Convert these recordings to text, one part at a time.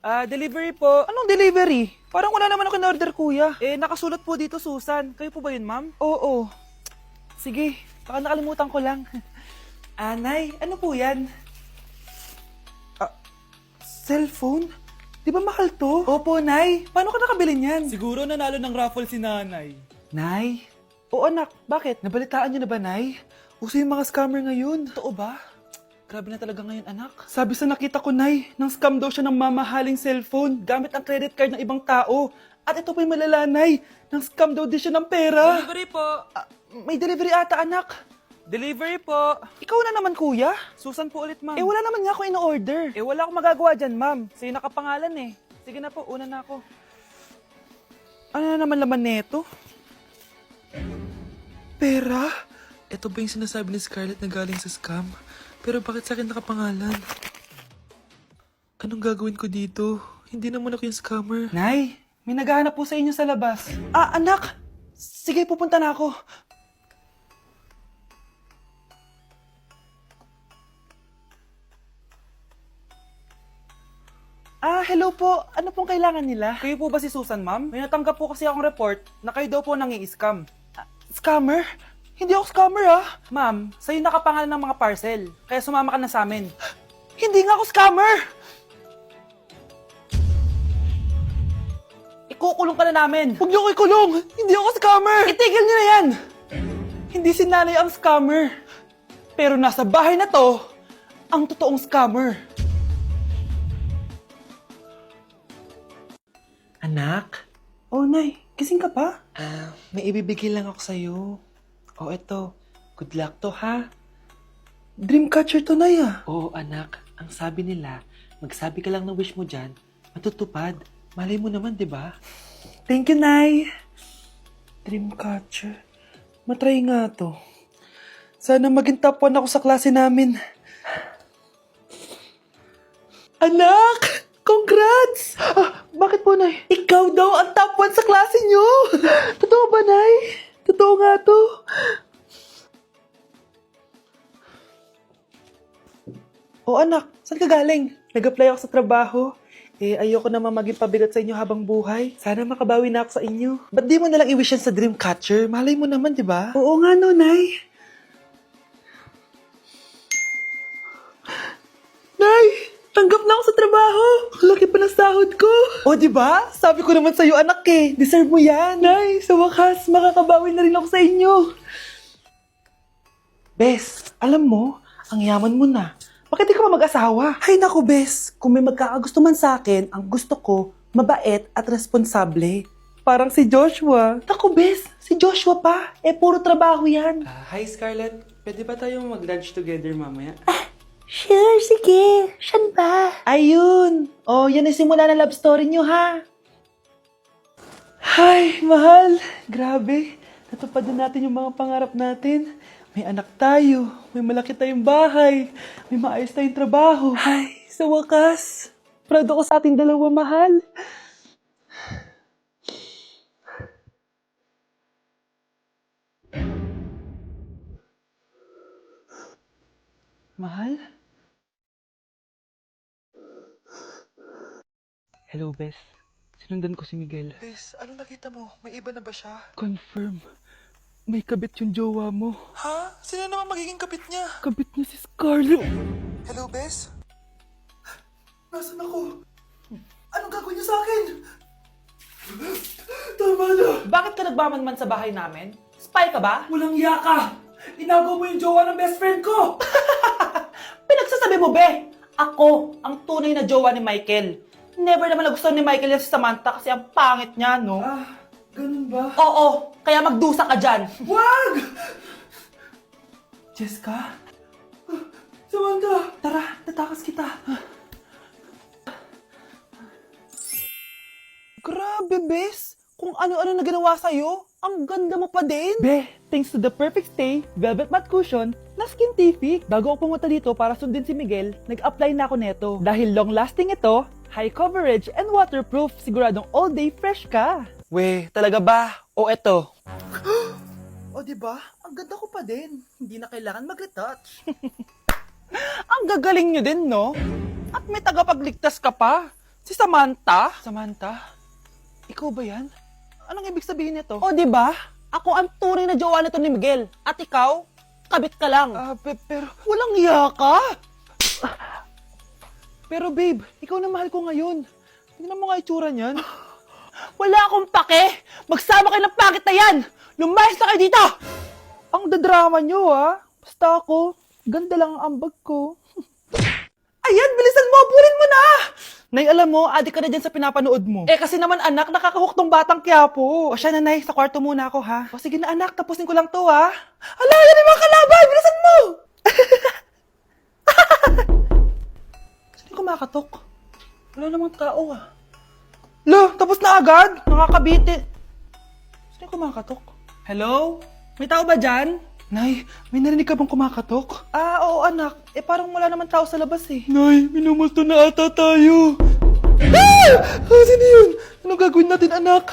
Delivery po. Anong delivery? Parang wala naman ako in-order, kuya. Nakasulat po dito, Susan. Kayo po ba yun, ma'am? Oo. Sige, baka nakalimutan ko lang. Nay, ano po yan? Cellphone? Di ba mahal to? Opo, Nay. Paano ka nakabili niyan? Siguro nanalo ng raffle si nanay. Nay? Oo, anak. Bakit? Nabalitaan niyo na ba, Nay? Uso yung mga scammer ngayon. Totoo ba? Grabe na talaga ngayon, anak. Sabi sa nakita ko, Nay, nang scam daw siya ng mamahaling cellphone gamit ang credit card ng ibang tao. At ito pa yung malala, Nay. Nang scam daw din siya ng pera. Delivery po. May delivery ata, anak. Delivery po. Ikaw na naman, kuya. Susan po ulit, ma'am. Wala naman nga ako in-order. Wala akong magagawa dyan, ma'am. Sa'yo nakapangalan eh. Sige na po, una na ako. Ano na naman laman neto? Pera? Ito ba yung sinasabi ni Scarlett na galing sa scam? Pero bakit sa akin nakapangalan? Anong gagawin ko dito? Hindi naman ako yung scammer. Nay, may naghahanap po sa inyo sa labas. Anak! Sige, pupunta na ako. Hello po. Ano pong kailangan nila? Kayo po ba si Susan, ma'am? May natanggap po kasi akong report na kayo daw po nangi-scam. Scammer? Hindi ako scammer, Ma'am, sa'yo nakapangalan ng mga parcel. Kaya sumama ka na sa amin. Hindi nga ako scammer! Ikukulong ka na namin. Huwag niyo ko ikulong! Hindi ako scammer! Itigil niyo na yan! Hindi si nanay ang scammer. Pero nasa bahay na to, ang totoong scammer. Anak? Oh, Nay, gising ka pa? May ibibigay lang ako sa'yo. Oh, eto. Good luck to, ha? Dreamcatcher to, Nay, Oo, anak. Ang sabi nila, magsabi ka lang ng wish mo dyan, matutupad. Malay mo naman, di ba? Thank you, Nay. Dreamcatcher. Matry nga to. Sana maging top 1 ako sa klase namin. Anak! Congrats! Bakit po, Nay? Ikaw daw ang top 1 sa klase nyo! Totoo ba, Nay? Totoo nga to. Anak, saan ka galing? Nag-apply ako sa trabaho. Ayoko naman maging pabigat sa inyo habang buhay. Sana makabawi na ako sa inyo. Ba't di mo nalang i-wish yan sa Dreamcatcher? Malay mo naman, di ba? Oo nga, no, Nay. Nay! Tanggap na ako sa trabaho! Ang laki pa ng sahod ko! O, di ba? Sabi ko naman sa'yo, anak eh. Deserve mo yan. Nay, sa wakas, makakabawi na rin ako sa inyo. Bes, alam mo, ang yaman mo na. Bakit di ka pa mag-asawa? Ay naku, Bes. Kung may magkakagusto man sa akin, ang gusto ko, mabait at responsable. Parang si Joshua. Naku, Bes. Si Joshua pa. Puro trabaho yan. Hi, Scarlett. Pwede ba tayo mag-lunch together mamaya? Sure, sige. Siyan ba? Ayun. Yan ang simula na love story nyo, ha? Ay, mahal. Grabe. Natupad na natin yung mga pangarap natin. May anak tayo. May malaki tayong bahay. May maayos tayong trabaho. Ay, sa wakas. Proud ako sa ating dalawa, mahal. Mahal? Hello, Bes. Sinundan ko si Miguel. Bes, anong nakita mo? May iba na ba siya? Confirm. May kabit yung jowa mo. Ha? Sino naman magiging kapit niya? Kabit niya si Scarlett. Hello, Bes? Nasaan ako? Anong gagawin niyo sa akin? Tama na! Bakit ka nagmamanman sa bahay namin? Spy ka ba? Walang yaka! Inagaw mo yung jowa ng best friend ko! Pinagsasabi mo, be! Ako, ang tunay na jowa ni Michael. Never naman nagustuhan ni Michael yan si Samantha kasi ang pangit niya, no? Ganun ba? Oo, kaya magdusa ka dyan. Wag! Jessica? Samantha! Tara, tatakas kita. Grabe, Bes! Kung ano-ano na ginawa sa'yo, ang ganda mo pa din. Be, thanks to the perfect stay, velvet matte cushion, na Skintific. Bago ako pumunta dito para sundin si Miguel, nag-apply na ako neto. Dahil long-lasting ito, high coverage, and waterproof, siguradong all day fresh ka. We, talaga ba? O eto? O diba? Ang ganda ko pa din. Hindi na kailangan mag-retouch. Ang gagaling nyo din, no? At may tagapagligtas ka pa. Si Samantha? Samantha? Ikaw ba yan? Anong ibig sabihin nito? O, di ba? Ako ang tunay na jowa nito ni Miguel. At ikaw, kabit ka lang. Pero... Walang iya ka! Pero babe, ikaw na mahal ko ngayon. Tingnan mo nga itsura niyan. Wala akong pake! Magsama kayo ng pangit na yan! Lumayas na kayo dito! Ang dadrama nyo Basta ako, ganda lang ang ambag ko. Ayan, bilisan mo! Burin mo na! Nay, alam mo, adik ka na dyan sa pinapanood mo. Eh kasi naman anak, nakakahook tong batang Quiapo. O siya na, Nay, sa kwarto muna ako, ha? O sige na anak, tapusin ko lang to ha. Hala, yan yung mga kalaban! Bilisan mo! Sino yung kumakatok? Wala namang tao Lo, tapos na agad? Nakakabitin. Sino yung kumakatok? Hello? May tao ba dyan? Nay, may narinig ka bang kumakatok? Oo anak, eh parang wala naman tao sa labas eh. Nay, minumusto na ata tayo. Sino yun? Ano gagawin natin, anak?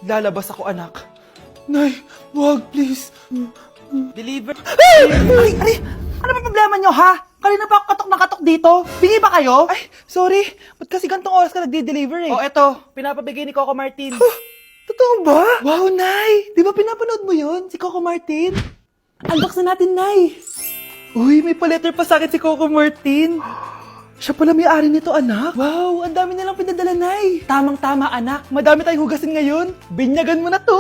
Lalabas ako anak. Nay, wag, please. Deliver. Ay! Ano ba problema nyo ha? Kanina pa ako katok na katok dito. Bingi ba kayo? Ay, sorry. Ba't kasi gantong oras ka nagde-deliver eh? O eto, pinapabigay ni Coco Martin. Totoo ba? Wow, Nay! Di ba pinapanood mo yun? Si Coco Martin? Unbox na natin, Nay. Uy, may pa-letter pa sa akin si Coco Martin. Siya pala may-ari nito, anak. Wow, ang dami nilang pinadala, Nay. Tamang-tama, anak. Madami tayong hugasin ngayon. Binyagan mo na to.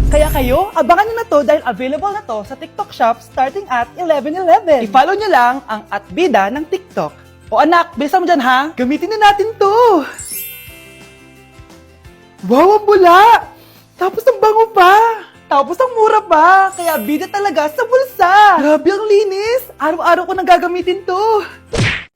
Kaya kayo, abangan nyo na to dahil available na to sa TikTok Shop starting at 11/11. I-follow nyo lang ang @bida ng TikTok. O anak, bilisan mo dyan ha. Gamitin na natin to. Wow, ang bula. Tapos ang bango pa. Tapos ang mura pa, kaya bida talaga sa bulsa. Grabe ang linis. Araw-araw ko nang gagamitin to.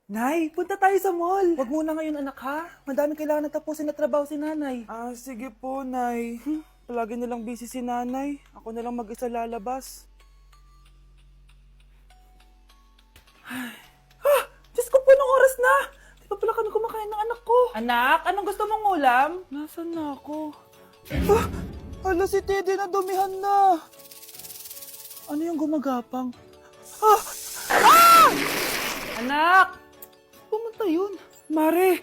Nay, punta tayo sa mall. Wag muna ngayon anak ha. Madami kailangan na tapusin na trabaho si nanay. Sige po, Nay. Palagi nilang busy si nanay. Ako na lang mag-isa lalabas. Diyos ko po, nung oras na. Di pa pala kami kumakain ng anak ko. Anak, anong gusto mong ulam? Nasaan na ako? Ala, si Teddy na dumihan na. Ano yung gumagapang? Anak! Pumunta yun. Mare!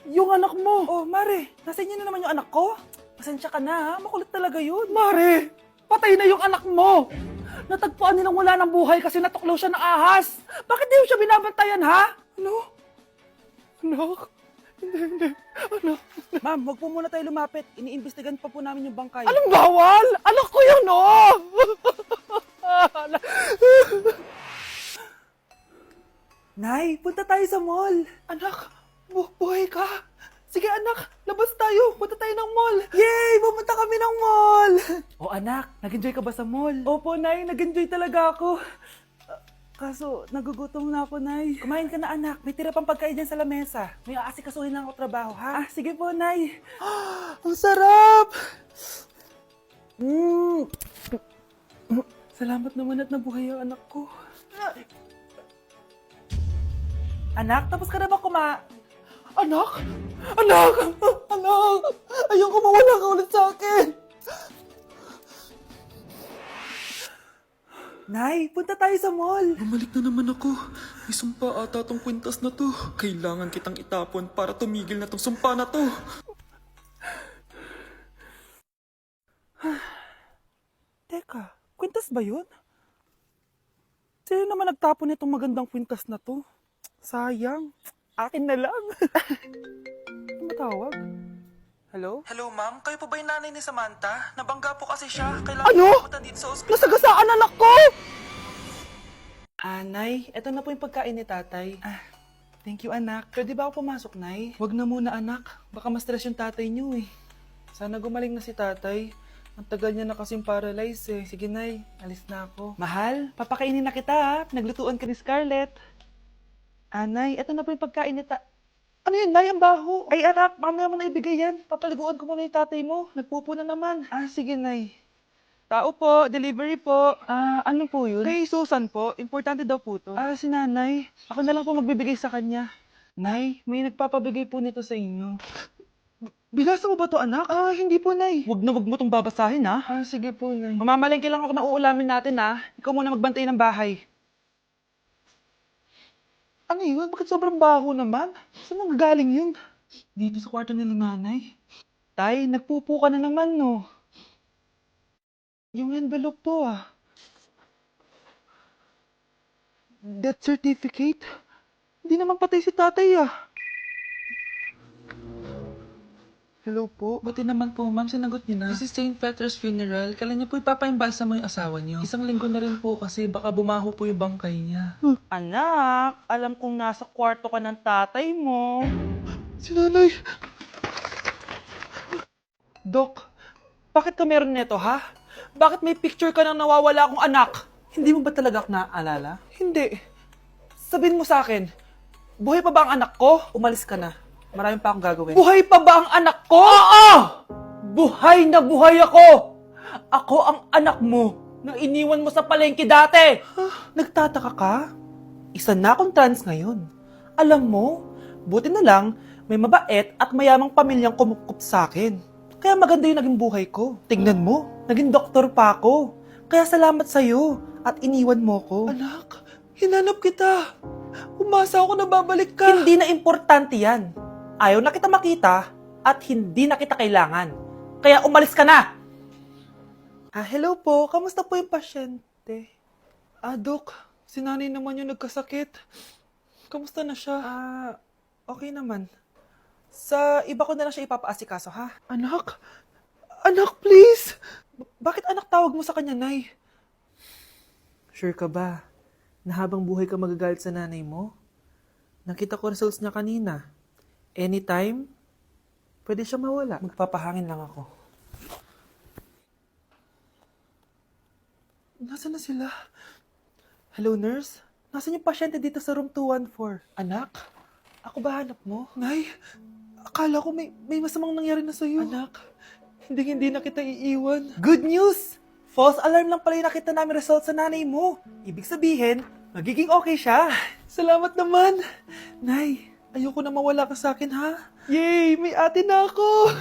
Yung anak mo! Oh, Mare! Nasa inyo na naman yung anak ko? Pasensya ka na ha, makulit talaga yun. Mare! Patay na yung anak mo! Natagpuan nilang wala ng buhay kasi natuklaw siya ng ahas! Bakit di mo siya binabantayan ha? Ano? Anak? Hindi. Anak. Ma'am, wag po muna tayo lumapit. Iniimbestigan pa po namin yung bangkay. Anong bawal? Anak ko yun, oh! Nay, punta tayo sa mall. Anak, buhay ka. Sige anak, labas tayo. Punta tayo ng mall. Yay! Pumunta kami ng mall! Oh anak, nag-enjoy ka ba sa mall? Opo, Nay. Nag-enjoy talaga ako. Kaso, nagugutom na ako, Nay. Kumain ka na, anak. May tira pang pagkain dyan sa lamesa. May aasikasuhin lang ako trabaho, ha? Sige po, Nay. Ang sarap! Salamat naman at nabuhay ang anak ko. Anak, tapos ka na ba Anak! Anak! Anak! Ayoko mawala ka ulit sa akin! Nay, punta tayo sa mall. Bumalik na naman ako. May sumpa ata tong kwintas na to. Kailangan kitang itapon para tumigil na tong sumpa na to. Teka, kwintas ba yun? Sino naman nagtapon nitong magandang kwintas na to? Sayang. Akin na lang. Matawag? Hello? Hello, ma'am. Kayo po ba yung nanay ni Samantha? Nabangga po kasi siya. Kailangan Ano? pumunta dito sa ospital. Nasagasaan anak ko! Nay, eto na po yung pagkain ni tatay. Thank you, anak. Pwede ba ako pumasok, Nay? Wag na muna, anak. Baka ma-stress yung tatay niyo eh. Sana gumaling na si tatay. Ang tagal niya na kasing paralyzed eh. Sige, Nay. Alis na ako. Mahal, papakainin na kita ha. Naglutuan ka ni Scarlett. Nay, eto na po yung pagkain ni Ano yun, Nay? Ang baho. Ay, anak, mamaya mo na ibigay yan. Papaliguan ko muna yung tatay mo. Nagpupo na naman. Sige, Nay. Tao po, delivery po. Ano po yun? Kay Susan po. Importante daw po to. Si nanay. Ako na lang po magbibigay sa kanya. Nay, may nagpapabigay po nito sa inyo. Bilasa mo ba to, anak? Hindi po, Nay. Wag mo tong babasahin, ha? Sige po, Nay. Mamamalengke lang ako na uulamin natin, ha? Ikaw muna magbantay ng bahay. Ano yun? Bakit sobrang baho naman? Saan nanggagaling yun? Dito sa kwarto nila nanay. Tay, nagpupo ka na naman, no? Yung envelope po, ah. Death certificate? Hindi naman patay si tatay, ah. Hello po. Buti naman po, ma'am, sinagot niyo na. This is St. Peter's Funeral. Kailan niyo po ipapaimbasa mo yung asawa niyo? Isang linggo na rin po kasi baka bumaho po yung bangkay niya. Anak, alam kong nasa kwarto ka ng tatay mo. Si nanay. Dok, bakit ka meron nito, ha? Bakit may picture ka ng nawawala akong anak? Hindi mo ba talaga naaalala? Hindi. Sabihin mo sa akin, buhay pa ba ang anak ko? Umalis ka na. Marami pa akong gagawin. Buhay pa ba ang anak ko? Oo! Buhay na buhay ako! Ako ang anak mo na iniwan mo sa palengke dati! Nagtataka ka? Isa na akong trans ngayon. Alam mo, buti na lang, may mabait at mayamang pamilyang kumukup sa akin. Kaya maganda yung naging buhay ko. Tingnan mo, naging doktor pa ako. Kaya salamat sa'yo at iniwan mo ko. Anak, hinanap kita. Umasa ako na babalik ka. Hindi na importante yan. Ayaw na kita makita at hindi na kita kailangan. Kaya umalis ka na! Hello po. Kamusta po yung pasyente? Dok, si nanay naman yung nagkasakit. Kamusta na siya? Okay naman. Sa iba ko na lang siya ipapaasikaso, ha? Anak? Anak, please! Bakit anak tawag mo sa kanya, Nay? Sure ka ba na habang buhay ka magagalit sa nanay mo? Nakita ko results niya kanina. Anytime, pwede siya mawala. Magpapahangin lang ako. Nasaan na sila? Hello, nurse? Nasaan yung pasyente dito sa room 214? Anak? Ako ba hanap mo? Nay, akala ko may masamang nangyari na sa'yo. Anak? Hindi na kita iiwan. Good news! False alarm lang pala yung nakita namin results sa nanay mo. Ibig sabihin, magiging okay siya. Salamat naman. Nay, Ayoko na mawala ka sa akin, ha? Yay! May ate na ako!